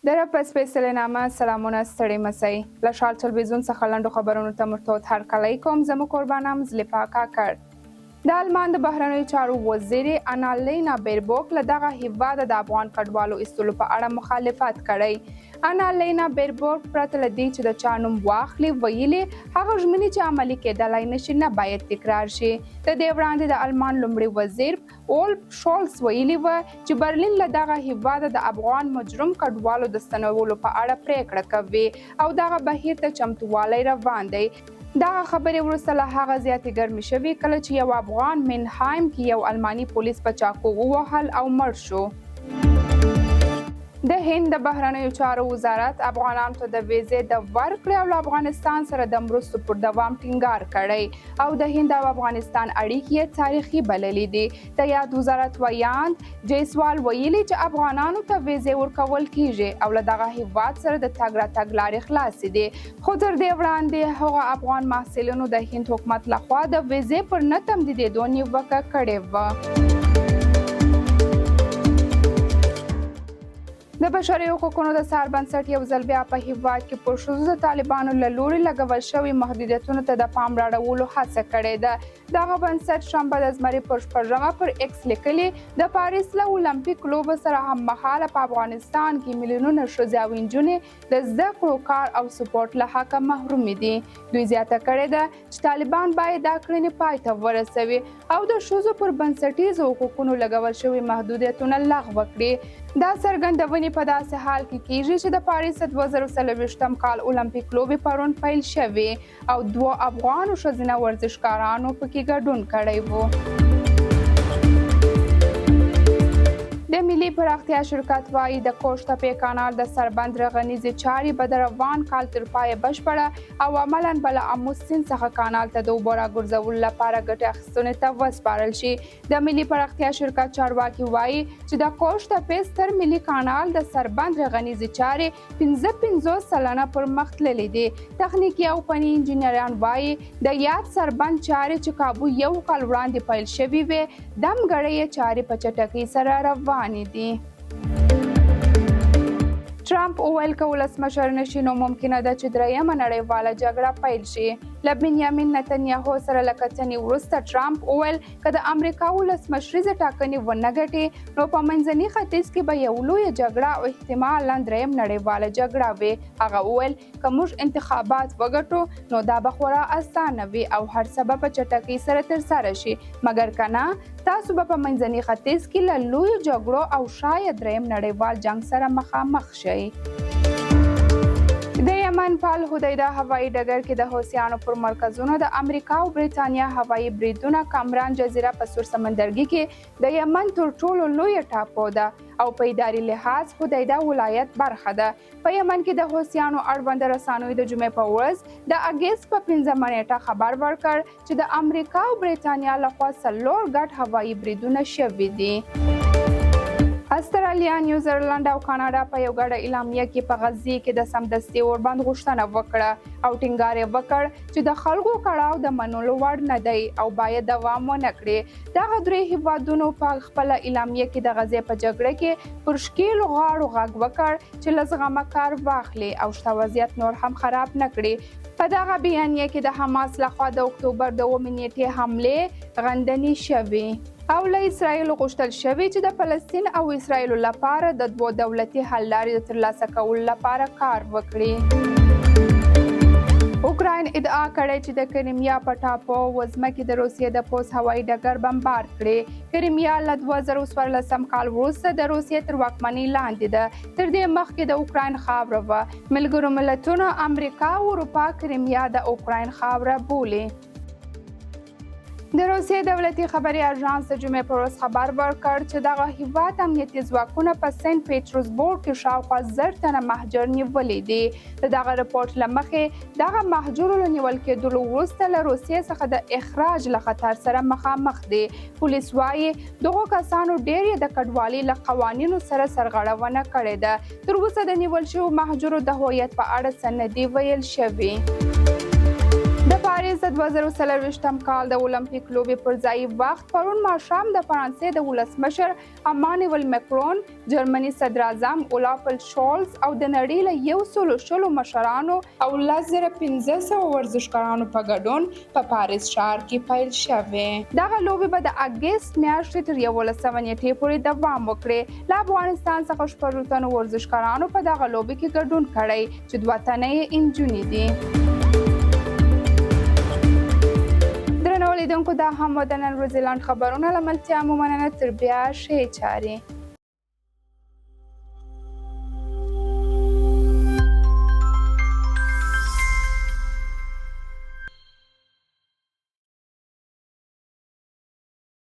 در پس سپېڅلې نامه سلامونه ستړي مسئ له شال تلویزون څخه لنډو خبرونو ته مرتود هرکلی کوم زموږ قربانم زلیپا کاکړ. د آلمان د بهرنیو چارو وزیرې انالینا بیربوک له دغه هیواده د افغان کډوالو ایستلو په اړه مخالفت کړی. انالینا بیربوک پرته له دې چې د چا نوم واخلي ویلي هغه ژمنې چې عملي کېدلی نشي نه باید تکرار شي. د دې وړاندې د آلمان لومړي وزیر اولف شولز ویلي وه چې برلین له دغه هیواده د افغان مجرم کډوالو د ستنولو په اړه پریکړه کوي او دغه بهیر ته چمتووالی روان دی. دغه خبرې وروسته له هغه زیاتې ګرمې شوې کله چې یو افغان منهایم کې یو الماني پولیس په چاقو ووهل او مړ شو. د هند د بهرنیو چارو وزارت افغانانو ته د ویزې د ورکړې او له افغانستان سره د مرستو پر دوام ټینګار کړی او د هند او افغانستان اړیکې یې تاریخي بللي دي. د یاد وزارت ویاند جیسوال ویلي چې افغانانو ته ویزې ورکول کیږي او له دغه هیواد سره د تګ راتګ لارې خلاصې دي. خو تر دې وړاندې هغو افغان محصلینو د هند حکومت لخوا د ویزې پر نه تمدیدېدو نیوکه کړې وه. د بشري حقوقو د سر بنسټ یو ځل بیا په هیواد کې پر ښځو د طالبانو له لوري لګول شوي محدودیتونو ته د پام راړولو هڅه کړې ده. دغه بنسټ شنبه د زمري پر 6 پر ایکس لیکلي د پاریس له اولمپیک لوبو سره هممهاله په افغانستان کې میلیونونه ښځې او نجونې د زده کړو کار او سپورټ له حقه محرومې دي. دوی زیاته کړې ده چې طالبان باید دا کړنې پای ته ورسوي او د ښځو پر بنسټیزو حقوقونو لګول شوي محدودیتونه لغوه کړي. دا څرګندونې په داسې حال کې کیږي چې د پاریس 2024 کال اولمپیک لوبې پرون پیل شوې او 2 افغان ښځینه ورزشکارانو پکې ګډون کړی و. د ملي پراختیا شرکت وایي د کوش تپې کانال د سربند رغنیزې چارې به د روان کال تر پایه بشپړه او عملاً به له آمو سیند څخه کانال ته د اوبو راګرځولو لپاره ګټې اخیستنې ته وسپارل شي. د ملي پراختیا شرکت چارواکي وایي چې د کوش تپې ستر ملي کانال د سربند رغنیزې چارې 55 سلنه پرمخ تللي دي. تخنیکي او فني انجینران وایي د یاد سربند چارې چې کابو یو کال وړاندې پیل شوي وې دمګړۍ چارې په چټکۍ سره روانې دي. ټرمپ وویل که ولسمشر نشي نو ممکنه ده چې درېیمه نړیواله جګړه پیل شي. له بنیامین نتنیاهو سره له کتنې وروسته ټرمپ وویل که د امریکا ولسمشریزې ټاکنې ونه ګټي نو په منځني ختیځ کې به یو لویه جګړه او احتمالاً درېیم نړیواله جګړه وي. هغه وویل که موږ انتخابات وګټو نو دا به خورا اسانه وي او هر څه به په چټکۍ سره ترسره شي مګر که نه تاسو به په منځني ختیځ کې له لویو جګړو او شاید درېیم نړیوال جنګ سره مخامخ شئ. د یمن په الهدیده هوایي ډګر کې د حوثیانو پر مرکزونو د امریکا او بریتانیا هوایي بریدونه کامران جزیره په سور سمندرګي کې د یمن تر ټولو لویه ټاپو ده او په اداري لحاظ هدیده ولایت برخه ده. په یمن کې د حوثیانو اړوند رسانیو د جمعې په ورځ د اګست په 15 نیټه خبر ورکړ چې د امریکا او بریتانیا لخوا 4 ګډ هوایي بریدونه شوي دي. استرالیا، نیوزیلند او کاناډا په یو ګډه اعلامیه کې په غزې کې د سمدستي اوربند غوښتنه وکړه او ټینګار یې وکړ چې د خلکو کړاو د منلو وړ نه دی او باید دوام ونه کړي. دغه 3 هیوادونو په خپله اعلامیه کې د غزې په جګړه کې پر ښکیلو غاړو غږ وکړ چې له زغمه کار واخلي او شته وضعیت نور هم خراب نه کړي. په دغه بیانیه کې د حماس لخوا د اکتوبر 2 نیټې حملې غندنې شوې او له اسرائیل غوښتل شوي چې د فلسطین او اسرائیل لپاره د 2 دولتي حل لارې د ترلاسه کولو لپاره کار وکړي. اوکراین ادعا کړې چې د کریمیا په ټاپو وزمکې د روسیې د پوځ هوایي ډګر بمبار کړي. کریمیا له 2014 کال وروسته د روسیې تر واکمنۍ لاندې ده. تر دې مخکې د اوکراین خاوره وه. ملګرو ملتونو امریکا او اروپا کریمیا د اوکراین خاوره بولي. د روسیې دولتي خبري اژانس د جمعې په ورځ خبر ورکړ چې دغه هیواد امنیتي ځواکونه په سنت پیټرزبورګ کې شاوخوا 1000 تنه مهاجر نیولي دي. د دغه رپورټ له مخې دغه مهاجرو له نیول کېدلو وروسته له روسیې څخه د اخراج له خطر سره مخامخ دي. پولیس وایي دغو کسانو ډېر یې د کډوالۍ له قوانینو سره سرغړونه کړې ده. تر اوسه د نیول شویو مهاجرو د هویت په اړه څه نه دي ویل شوي. د پاریس لمریز د 2024م کال د اولمپیک لوبې پر ځای وخت پرون ماښام د فرانسې د ولسمشر امانویل مکرون، جرمني صدراعظم اولاف شولز او د نړۍ له 100 مشرانو او 10,500 ورزشکارانو په ګډون په پاریس ښار کې پیل شوې. دغه لوبې به د اګست میاشتې تر 11 نیټې پورې دوام وکړي. له افغانستان څخه 6 تنو ورزشکارانو په دغه لوبې کې ګډون کړی چې 2 تنه یې انجونې دي. درنو لیدونکو، دا هم د نن ورځې لنډ خبرونه له ملتیا مو مننه. تر بیا ښې چارې.